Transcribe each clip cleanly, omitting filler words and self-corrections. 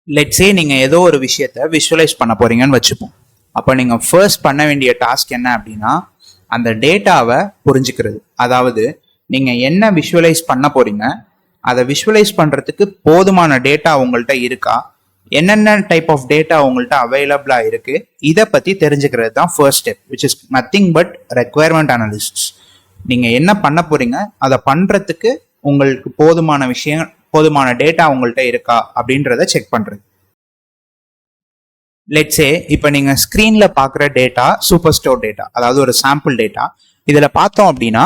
Let's say நீங்க ஏதோ ஒரு விஷயத்த விஷுவலைஸ் பண்ண போறீங்கன்னு வச்சுப்போம். அப்போ நீங்க ஃபர்ஸ்ட் பண்ண வேண்டிய டாஸ்க் என்ன அப்படின்னா, அந்த டேட்டாவை புரிஞ்சுக்கிறது. அதாவது நீங்க என்ன விஷுவலைஸ் பண்ண போறீங்க, அதை விஷுவலைஸ் பண்றதுக்கு போதுமான டேட்டா உங்கள்கிட்ட இருக்கா, என்னென்ன டைப் ஆஃப் டேட்டா உங்கள்கிட்ட அவைலபிளா இருக்கு, இதை பத்தி தெரிஞ்சுக்கிறது தான் first step, which is nothing but requirement analysis. நீங்க என்ன பண்ண போறீங்க, அதை பண்றதுக்கு உங்களுக்கு போதுமான டேட்டா உங்கள்கிட்ட இருக்கா அப்படின்றத செக் பண்றது. லெட்ஸே இப்போ நீங்க ஸ்கிரீன்ல பாக்குற டேட்டா சூப்பர் ஸ்டோர் டேட்டா, அதாவது ஒரு சாம்பிள் டேட்டா. இதுல பார்த்தோம் அப்படின்னா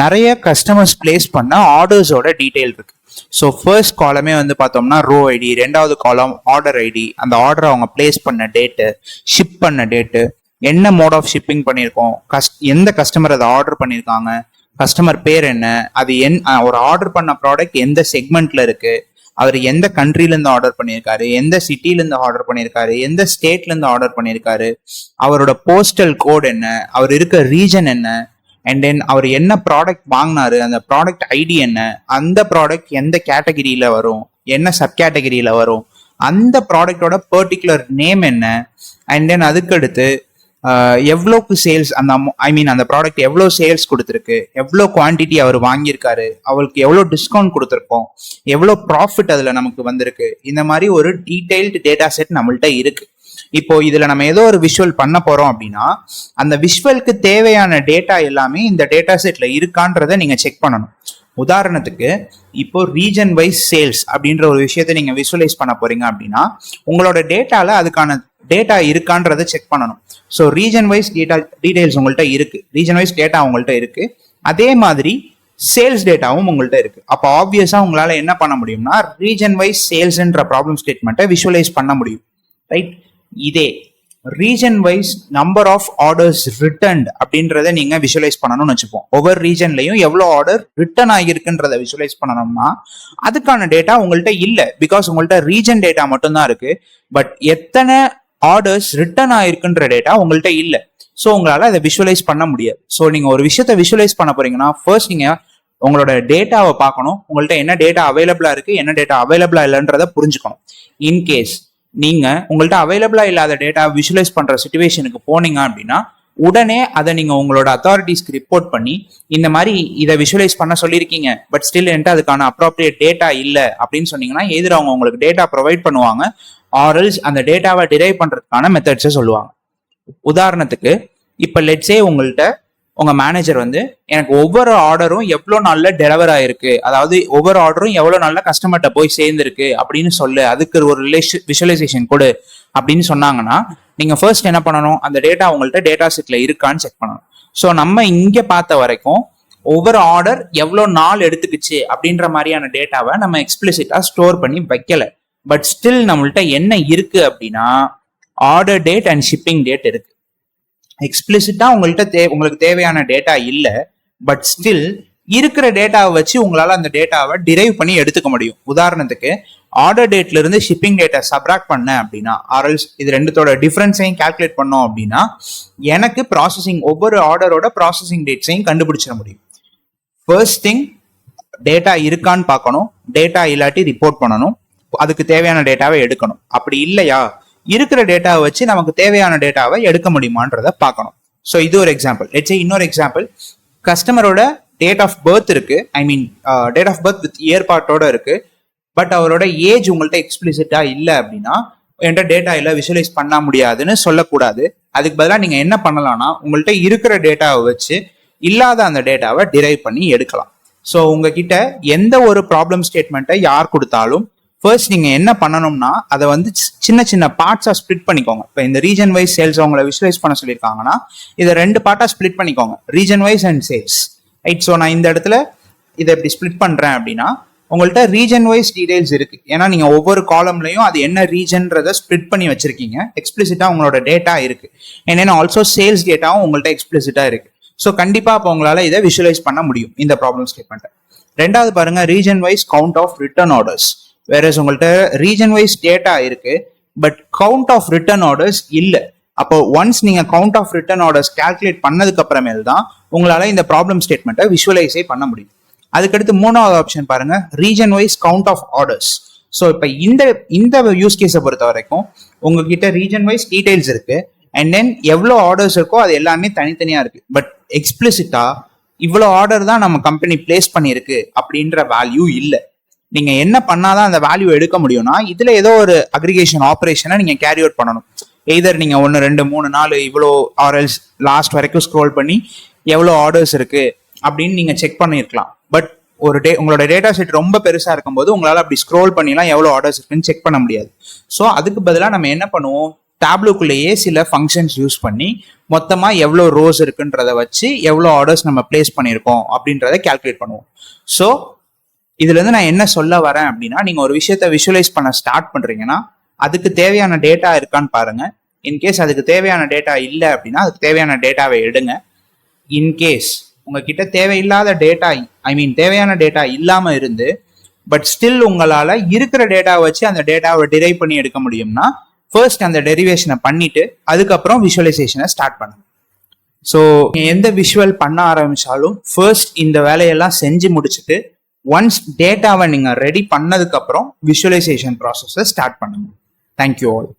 நிறைய கஸ்டமர்ஸ் பிளேஸ் பண்ண ஆர்டர்ஸோட டீடைல் இருக்கு. ஸோ ஃபர்ஸ்ட் காலமே வந்து பார்த்தோம்னா ரோ ஐடி, ரெண்டாவது காலம் ஆர்டர் ஐடி, அந்த ஆர்டர் அவங்க பிளேஸ் பண்ண டேட்டு, ஷிப் பண்ண டேட்டு, என்ன மோட் ஆஃப் ஷிப்பிங் பண்ணியிருக்கோம், எந்த கஸ்டமர் அதை ஆர்டர் பண்ணியிருக்காங்க, கஸ்டமர் பேர் என்ன, அது ஒரு ஆர்டர் பண்ண ப்ராடக்ட் எந்த செக்மெண்ட்ல இருக்கு, அவர் எந்த கண்ட்ரிலேருந்து ஆர்டர் பண்ணியிருக்காரு, எந்த சிட்டிலேருந்து ஆர்டர் பண்ணியிருக்காரு, எந்த ஸ்டேட்லேருந்து ஆர்டர் பண்ணியிருக்காரு, அவரோட போஸ்டல் கோட் என்ன, அவர் இருக்க ரீஜன் என்ன, அண்ட் தென் அவர் என்ன ப்ராடக்ட் வாங்கினாரு, அந்த ப்ராடக்ட் ஐடி என்ன, அந்த ப்ராடக்ட் எந்த கேட்டகிரியில வரும், என்ன சப் கேட்டகிரியில வரும், அந்த ப்ராடக்டோட பர்டிகுலர் நேம் என்ன, அண்ட் தென் அதுக்கடுத்து எவ்வளோக்கு சேல்ஸ், அந்த ப்ராடக்ட் எவ்வளோ சேல்ஸ் கொடுத்துருக்கு, எவ்வளோ குவான்டிட்டி அவர் வாங்கியிருக்காரு, அவருக்கு எவ்வளோ டிஸ்கவுண்ட் கொடுத்துருக்கோம், எவ்வளோ ப்ராஃபிட் அதில் நமக்கு வந்திருக்கு, இந்த மாதிரி ஒரு டீடைல்டு டேட்டா செட் நம்மள்ட்ட இருக்கு. இப்போ இதுல நம்ம ஏதோ ஒரு விஷுவல் பண்ண போறோம் அப்படின்னா, அந்த விஷுவலுக்கு தேவையான டேட்டா எல்லாமே இந்த டேட்டா செட்ல இருக்கான்றதை நீங்க செக் பண்ணணும். உதாரணத்துக்கு இப்போ ரீஜன் வைஸ் சேல்ஸ் அப்படின்ற ஒரு விஷயத்த நீங்க விஷுவலைஸ் பண்ண போறீங்க அப்படின்னா, உங்களோட டேட்டால அதுக்கான டேட்டா இருக்கான்றதை செக் பண்ணணும். ஸோ ரீஜன் வைஸ் டீடைல்ஸ் உங்கள்கிட்ட இருக்கு, ரீஜன் வைஸ் டேட்டா உங்கள்கிட்ட இருக்கு, அதே மாதிரி சேல்ஸ் டேட்டாவும் உங்கள்கிட்ட இருக்கு. அப்போ ஆப்வியஸா உங்களால என்ன பண்ண முடியும்னா, ரீஜன் வைஸ் சேல்ஸ்ன்ற ப்ராப்ளம் ஸ்டேட்மெண்ட்டை விஷுவலைஸ் பண்ண முடியும், ரைட்? இதே region wise number of orders returned அப்படின்றத நீங்க விஷுவலைஸ் பண்ணணும்னு வச்சுப்போம். ஒவ்வொரு ரீஜன்லையும் எவ்வளோ ஆர்டர் ரிட்டர்ன் ஆகியிருக்குன்றத விஷுவலைஸ் பண்ணணும்னா அதுக்கான டேட்டா உங்கள்கிட்ட இல்லை, பிகாஸ் உங்கள்கிட்ட ரீஜன் டேட்டா மட்டும்தான் இருக்கு. பட் எத்தனை ஆர்டர்ஸ் ரிட்டர்ன் ஆயிருக்குன்ற டேட்டா உங்கள்கிட்ட இல்லை. ஸோ உங்களால அதை விஷுவலைஸ் பண்ண முடியாது. ஸோ நீங்க ஒரு விஷயத்த விஷுவலைஸ் பண்ண போறீங்கன்னா ஃபர்ஸ்ட் நீங்க உங்களோட டேட்டாவை பார்க்கணும். உங்கள்கிட்ட என்ன டேட்டா அவைலபிளா இருக்கு, என்ன டேட்டா அவைலபிளா இல்லைன்றத புரிஞ்சுக்கணும். இன்கேஸ் நீங்க உங்கள்கிட்ட அவைலபிளா இல்லாத டேட்டா விஷுவலைஸ் பண்ற சிச்சுவேஷனுக்கு போனீங்க அப்படின்னா உடனே அதை நீங்க உங்களோட அத்தாரிட்டிஸ்க்கு ரிப்போர்ட் பண்ணி, இந்த மாதிரி இதை விஷுவலைஸ் பண்ண சொல்லியிருக்கீங்க, பட் ஸ்டில் என்கிட்ட அதுக்கான அப்ராப்ரியேட் டேட்டா இல்லை அப்படின்னு சொன்னீங்கன்னா எதிர அவங்க உங்களுக்கு டேட்டா ப்ரொவைட் பண்ணுவாங்க, ஆர்எல்ஸ் அந்த டேட்டாவை டிரைவ் பண்றதுக்கான மெத்தட்ஸை சொல்லுவாங்க. உதாரணத்துக்கு இப்போ லெட்ஸே உங்கள்கிட்ட உங்க மேனேஜர் வந்து எனக்கு ஒவ்வொரு ஆர்டரும் எவ்வளோ நாள்ல டெலிவர் ஆயிருக்கு, அதாவது ஒவ்வொரு ஆர்டரும் எவ்வளோ நாள்ல கஸ்டமர்கிட்ட போய் சேர்ந்துருக்கு அப்படின்னு சொல்லு, அதுக்கு ஒரு விஷுவலைசேஷன் கொடு அப்படின்னு சொன்னாங்கன்னா நீங்க ஃபர்ஸ்ட் என்ன பண்ணணும், அந்த டேட்டா உங்கள்கிட்ட டேட்டா செட்ல இருக்கான்னு செக் பண்ணணும். ஸோ நம்ம இங்க பார்த்த வரைக்கும் ஒவ்வொரு ஆர்டர் எவ்வளோ நாள் எடுத்துக்கிச்சு அப்படின்ற மாதிரியான டேட்டாவை நம்ம எக்ஸ்பிளிசிட்டா ஸ்டோர் பண்ணி வைக்கல. பட் ஸ்டில் நம்மள்கிட்ட என்ன இருக்கு அப்படின்னா order date and shipping date இருக்கு. எக்ஸ்பிளிசிட்டா உங்களுக்கு தேவையான டேட்டா இல்லை, பட் ஸ்டில் இருக்கிற டேட்டாவை வச்சு உங்களால அந்த டேட்டாவை டிரைவ் பண்ணி எடுத்துக்க முடியும். உதாரணத்துக்கு ஆர்டர் டேட்ல இருந்து ஷிப்பிங் டேட்டை சப்ராக்ட் பண்ண அப்படின்னா, ஆர்எல்ஸ் இது ரெண்டுத்தோட டிஃபரன்ஸையும் கால்குலேட் பண்ணோம் அப்படின்னா எனக்கு ஒவ்வொரு ஆர்டரோட ப்ராசஸிங் டேட்ஸையும் கண்டுபிடிச்சிட முடியும். ஃபர்ஸ்ட் திங் டேட்டா இருக்கான்னு பார்க்கணும், டேட்டா இல்லாட்டி ரிப்போர்ட் பண்ணணும், அதுக்கு தேவையான டேட்டாவை எடுக்கணும். அப்படி இல்லையா இருக்கிற டேட்டாவை வச்சு நமக்கு தேவையான டேட்டாவை எடுக்க முடியுமான்றத பார்க்கணும். ஸோ இது ஒரு எக்ஸாம்பிள். லெட்ஸ் இன்னொரு எக்ஸாம்பிள், கஸ்டமரோட டேட் ஆஃப் பர்த் இருக்கு, date of birth with year பார்ட்டோட இருக்கு, பட் அவரோட ஏஜ் உங்கள்கிட்ட எக்ஸ்பிளிசிட்டா இல்லை அப்படின்னா என்கிட்ட டேட்டா இல்லை விஷுவலைஸ் பண்ண முடியாதுன்னு சொல்லக்கூடாது. அதுக்கு பதிலாக நீங்க என்ன பண்ணலாம்னா உங்கள்கிட்ட இருக்கிற டேட்டாவை வச்சு இல்லாத அந்த டேட்டாவை டிரைவ் பண்ணி எடுக்கலாம். ஸோ உங்ககிட்ட எந்த ஒரு ப்ராப்ளம் ஸ்டேட்மெண்ட்டை யார் கொடுத்தாலும் ஃபர்ஸ்ட் நீங்க என்ன பண்ணணும்னா அதை வந்து சின்ன சின்ன பார்ட்ஸா ஸ்பிளிட் பண்ணிக்கோங்க. இப்போ இந்த ரீஜன் வைஸ் சேல்ஸ் அவங்களை விஷுவலைஸ் பண்ண சொல்லியிருக்காங்கன்னா இதை 2 பார்ட்டா ஸ்பிளிட் பண்ணிக்கோங்க, region wise and sales, right? So நான் இந்த இடத்துல இதை எப்படி ஸ்பிளிட் பண்றேன் அப்படின்னா உங்கள்கிட்ட ரீஜன் வைஸ் டீடைல்ஸ் இருக்கு, ஏன்னா நீங்க ஒவ்வொரு காலம்லையும் அது என்ன ரீஜன்றதை ஸ்பிளிட் பண்ணி வச்சிருக்கீங்க, எக்ஸ்பிளிசிட்டா உங்களோட டேட்டா இருக்கு, ஏன்னா ஆல்சோ சேல்ஸ் டேட்டாவும் உங்கள்கிட்ட எக்ஸ்பிளிசிட்டா இருக்கு. ஸோ கண்டிப்பா இப்போ உங்களால இதை விஷுவலைஸ் பண்ண முடியும் இந்த ப்ராப்ளம் ஸ்டேட்மெண்ட். ரெண்டாவது பாருங்க, region wise count of return orders. வேறஸ் உங்கள்கிட்ட ரீஜன் வைஸ் டேட்டா இருக்கு, but count of return orders இல்லை. அப்போ ஒன்ஸ் நீங்க count of return orders calculate பண்ணதுக்கு அப்புறமேல் தான் உங்களால இந்த ப்ராப்ளம் ஸ்டேட்மெண்ட்டை விஷுவலைஸே பண்ண முடியும். அதுக்கடுத்து மூணாவது ஆப்ஷன் பாருங்க, region wise count of orders. So இப்போ இந்த யூஸ் கேஸை பொறுத்த வரைக்கும் உங்ககிட்ட ரீஜன் வைஸ் டீடைல்ஸ் இருக்கு, அண்ட் தென் எவ்வளோ ஆர்டர்ஸ் இருக்கோ அது எல்லாமே தனித்தனியா இருக்கு. பட் எக்ஸ்பிளிசிட்டா இவ்வளோ ஆர்டர் தான் நம்ம கம்பெனி பிளேஸ் பண்ணியிருக்கு அப்படின்ற வேல்யூ இல்லை. நீங்க என்ன பண்ணாதான் அந்த வேல்யூ எடுக்க முடியும்னா இதுல ஏதோ ஒரு அக்ரிகேஷன் ஆப்ரேஷனை நீங்க கேரி அவுட் பண்ணணும். எய்தர் நீங்க 1 2 3 4 இவ்வளோ ஆர்டர்ஸ் லாஸ்ட் வரைக்கும் ஸ்க்ரோல் பண்ணி எவ்வளோ ஆர்டர்ஸ் இருக்கு அப்படின்னு நீங்க செக் பண்ணிருக்கலாம். பட் உங்களோட டேட்டா செட் ரொம்ப பெருசா இருக்கும்போது உங்களால அப்படி ஸ்க்ரோல் பண்ணிலாம் எவ்வளோ ஆர்டர்ஸ் இருக்குன்னு செக் பண்ண முடியாது. ஸோ அதுக்கு பதிலாக நம்ம என்ன பண்ணுவோம், டேப்லோக்குள்ளேயே சில ஃபங்க்ஷன்ஸ் யூஸ் பண்ணி மொத்தமா எவ்வளோ ரோஸ் இருக்குன்றத வச்சு எவ்வளோ ஆர்டர்ஸ் நம்ம பிளேஸ் பண்ணியிருக்கோம் அப்படின்றத கால்குலேட் பண்ணுவோம். ஸோ இதுல இருந்து நான் என்ன சொல்ல வரேன் அப்படின்னா, நீங்க ஒரு விஷயத்த விஷுவலைஸ் பண்ண ஸ்டார்ட் பண்றீங்கன்னா அதுக்கு தேவையான டேட்டா இருக்கான்னு பாருங்க. இன்கேஸ் அதுக்கு தேவையான டேட்டா இல்லை அப்படின்னா அதுக்கு தேவையான டேட்டாவை எடுங்க. இன்கேஸ் உங்ககிட்ட தேவையில்லாத டேட்டா தேவையான டேட்டா இல்லாம இருந்து பட் ஸ்டில் உங்களால இருக்கிற டேட்டாவை வச்சு அந்த டேட்டாவை டிரைவ் பண்ணி எடுக்க முடியும்னா ஃபர்ஸ்ட் அந்த டெரிவேஷனை பண்ணிட்டு அதுக்கப்புறம் விஷுவலைசேஷனை ஸ்டார்ட் பண்ணுங்க. ஸோ எந்த விஷுவல் பண்ண ஆரம்பிச்சாலும் ஃபர்ஸ்ட் இந்த வேலையெல்லாம் செஞ்சு முடிச்சுட்டு ஒன்ஸ் டேட்டாவை நீங்க ரெடி பண்ணதுக்கு அப்புறம் விஷுவலைசேஷன் ப்ராசஸை ஸ்டார்ட் பண்ணுங்க. Thank you all.